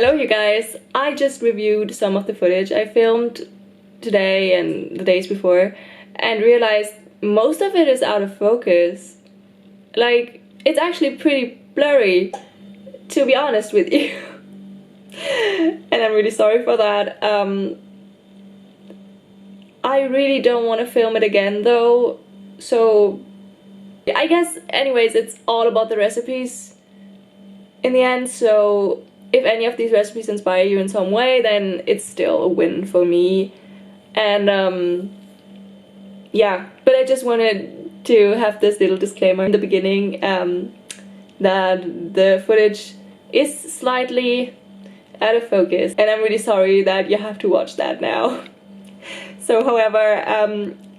Hello you guys! I just reviewed some of the footage I filmed today and the days before and realized most of it is out of focus. Like, it's actually pretty blurry, to be honest with you. And I'm really sorry for that. I really don't want to film it again though, so I guess anyways it's all about the recipes in the end, so if any of these recipes inspire you in some way, then it's still a win for me. And yeah, but I just wanted to have this little disclaimer in the beginning that the footage is slightly out of focus, and I'm really sorry that you have to watch that now. So however,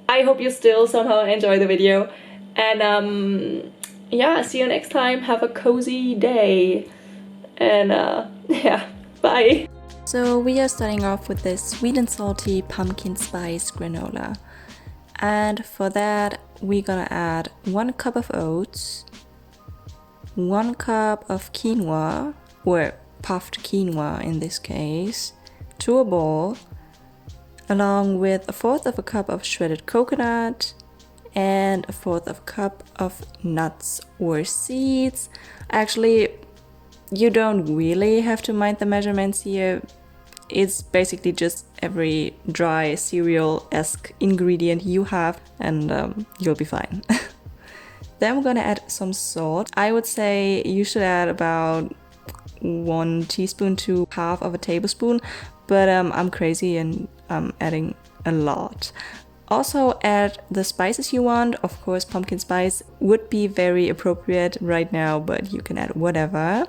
I hope you still somehow enjoy the video, and yeah, see you next time. Have a cozy day. And yeah, bye. So we are starting off with this sweet and salty pumpkin spice granola. And for that, we're gonna add 1 cup of oats, 1 cup of quinoa, or puffed quinoa in this case, to a bowl, along with 1/4 of a cup of shredded coconut, and 1/4 of a cup of nuts or seeds. Actually, you don't really have to mind the measurements here. It's basically just every dry cereal-esque ingredient you have, and you'll be fine. Then we're gonna add some salt. I would say you should add about 1 teaspoon to 1/2 of a tablespoon, but I'm crazy and I'm adding a lot. Also add the spices you want. Of course, pumpkin spice would be very appropriate right now, but you can add whatever.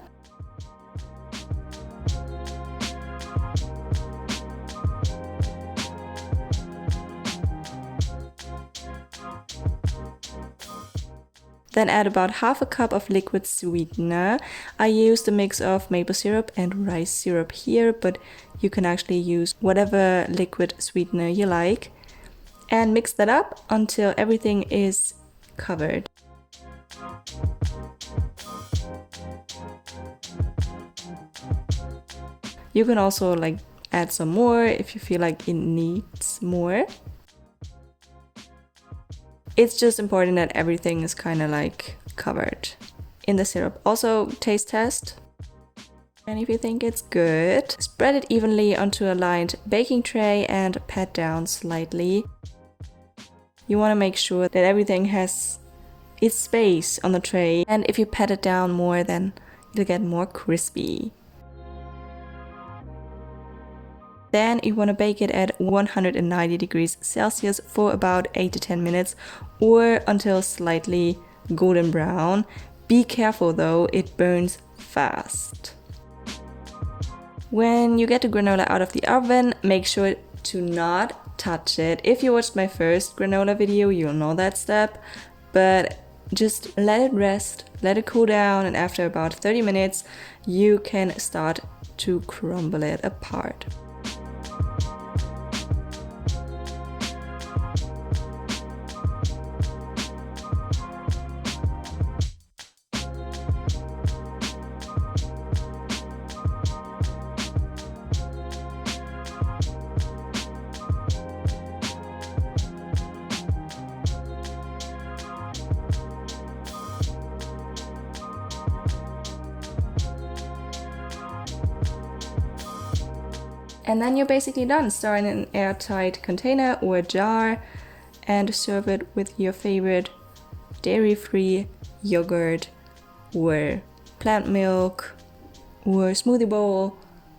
Then add about 1/2 cup of liquid sweetener. I used a mix of maple syrup and rice syrup here, but you can actually use whatever liquid sweetener you like. And mix that up until everything is covered. You can also add some more if you feel like it needs more. It's just important that everything is kind of covered in the syrup. Also, taste test. And if you think it's good, spread it evenly onto a lined baking tray and pat down slightly. You want to make sure that everything has its space on the tray, and if you pat it down more, then it'll get more crispy. Then you want to bake it at 190 degrees Celsius for about 8 to 10 minutes or until slightly golden brown. Be careful though, it burns fast. When you get the granola out of the oven, make sure to not touch it. If you watched my first granola video, you'll know that step, but just let it rest, let it cool down, and after about 30 minutes, you can start to crumble it apart. And then you're basically done. Store in an airtight container or a jar and serve it with your favorite dairy-free yogurt or plant milk or smoothie bowl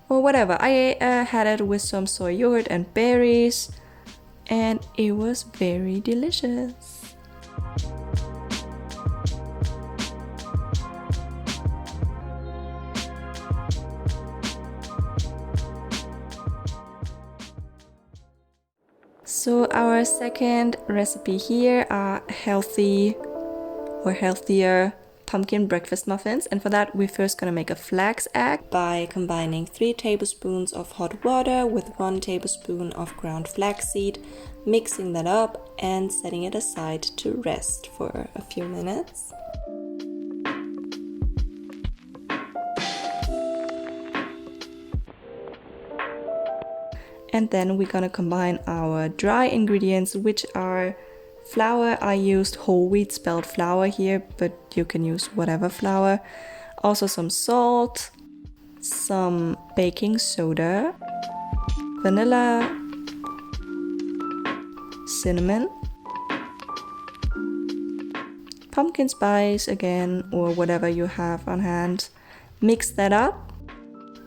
or whatever. I had it with some soy yogurt and berries, and it was very delicious. So our second recipe here are healthy or healthier pumpkin breakfast muffins, and for that we're first gonna make a flax egg by combining 3 tablespoons of hot water with 1 tablespoon of ground flaxseed, mixing that up and setting it aside to rest for a few minutes. And then we're gonna combine our dry ingredients, which are flour. I used whole wheat spelled flour here, but you can use whatever flour. Also some salt, some baking soda, vanilla, cinnamon, pumpkin spice again, or whatever you have on hand. Mix that up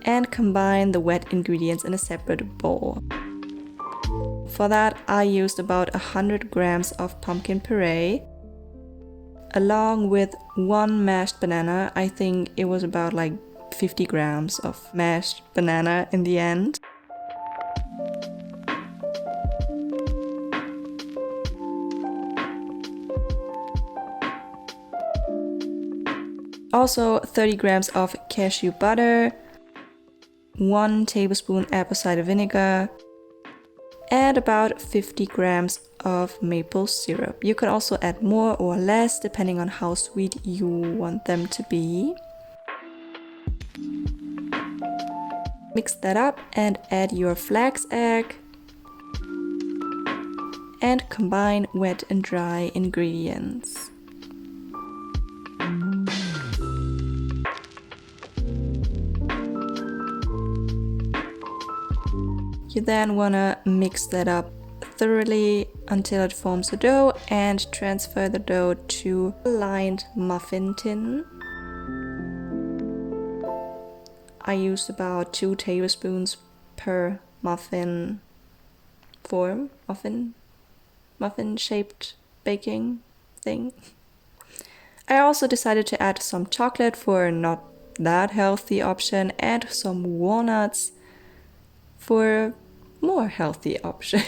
and combine the wet ingredients in a separate bowl. For that, I used about 100 grams of pumpkin puree, along with 1 mashed banana. I think it was about like 50 grams of mashed banana in the end. Also 30 grams of cashew butter, 1 tablespoon apple cider vinegar, and about 50 grams of maple syrup. You can also add more or less depending on how sweet you want them to be. Mix that up and add your flax egg and combine wet and dry ingredients. You then want to mix that up thoroughly until it forms a dough and transfer the dough to a lined muffin tin. I used about 2 tablespoons per muffin form, muffin shaped baking thing. I also decided to add some chocolate for not that healthy option and some walnuts for more healthy option.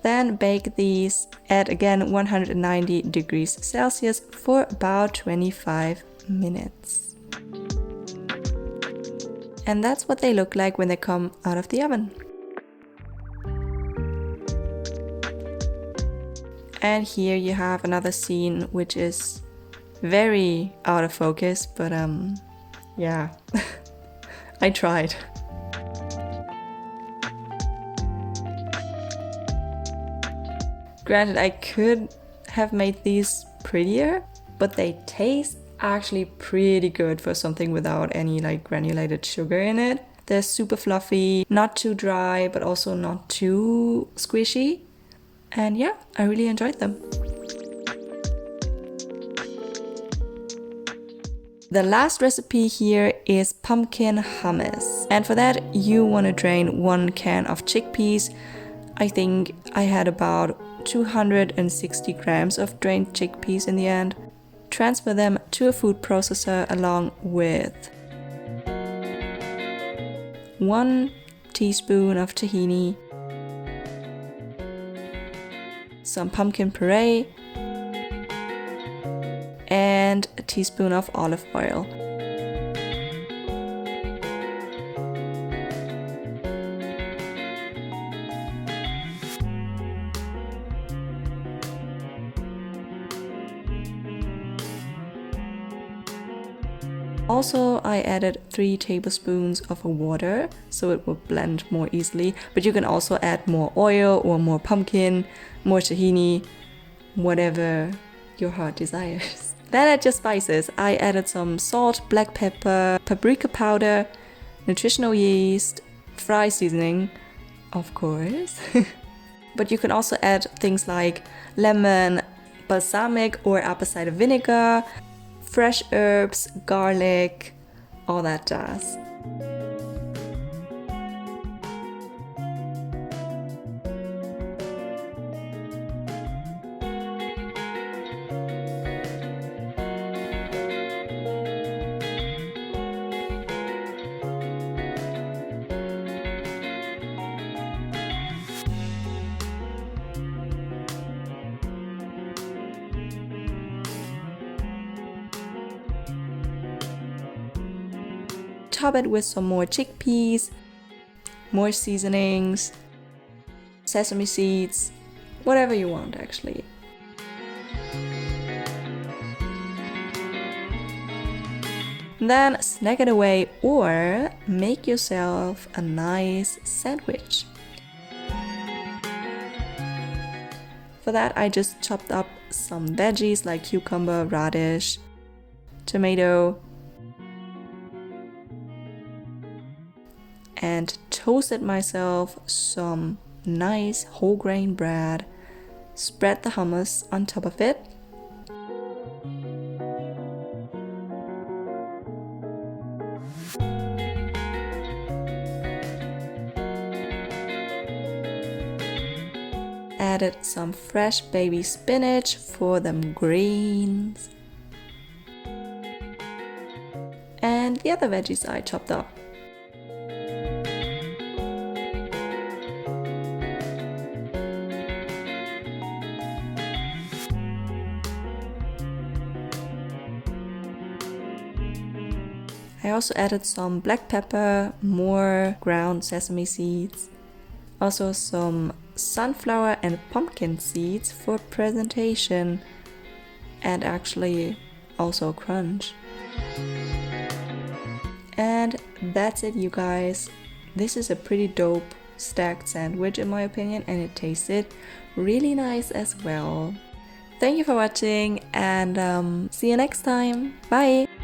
Then bake these at again 190 degrees Celsius for about 25 minutes. And that's what they look like when they come out of the oven. And here you have another scene which is very out of focus, but yeah, I tried. Granted, I could have made these prettier, but they taste actually pretty good for something without any like granulated sugar in it. They're super fluffy, not too dry, but also not too squishy. And yeah, I really enjoyed them. The last recipe here is pumpkin hummus. And for that, you want to drain 1 can of chickpeas. I think I had about 260 grams of drained chickpeas in the end. Transfer them to a food processor along with 1 teaspoon of tahini, some pumpkin puree, and a teaspoon of olive oil. Also, I added 3 tablespoons of water so it will blend more easily, but you can also add more oil or more pumpkin, more tahini, whatever your heart desires. Then add your spices. I added some salt, black pepper, paprika powder, nutritional yeast, fry seasoning, of course. But you can also add things like lemon, balsamic or apple cider vinegar, fresh herbs, garlic, all that jazz. Top it with some more chickpeas more seasonings, sesame seeds, whatever you want actually. Then snack it away or make yourself a nice sandwich. For that, I just chopped up some veggies like cucumber, radish, tomato, and toasted myself some nice whole grain bread, spread the hummus on top of it, added some fresh baby spinach for them greens, and the other veggies I chopped up. I also added some black pepper, more ground sesame seeds, also some sunflower and pumpkin seeds for presentation and actually also crunch. And that's it, you guys. This is a pretty dope stacked sandwich in my opinion, and it tasted really nice as well. Thank you for watching and see you next time. Bye!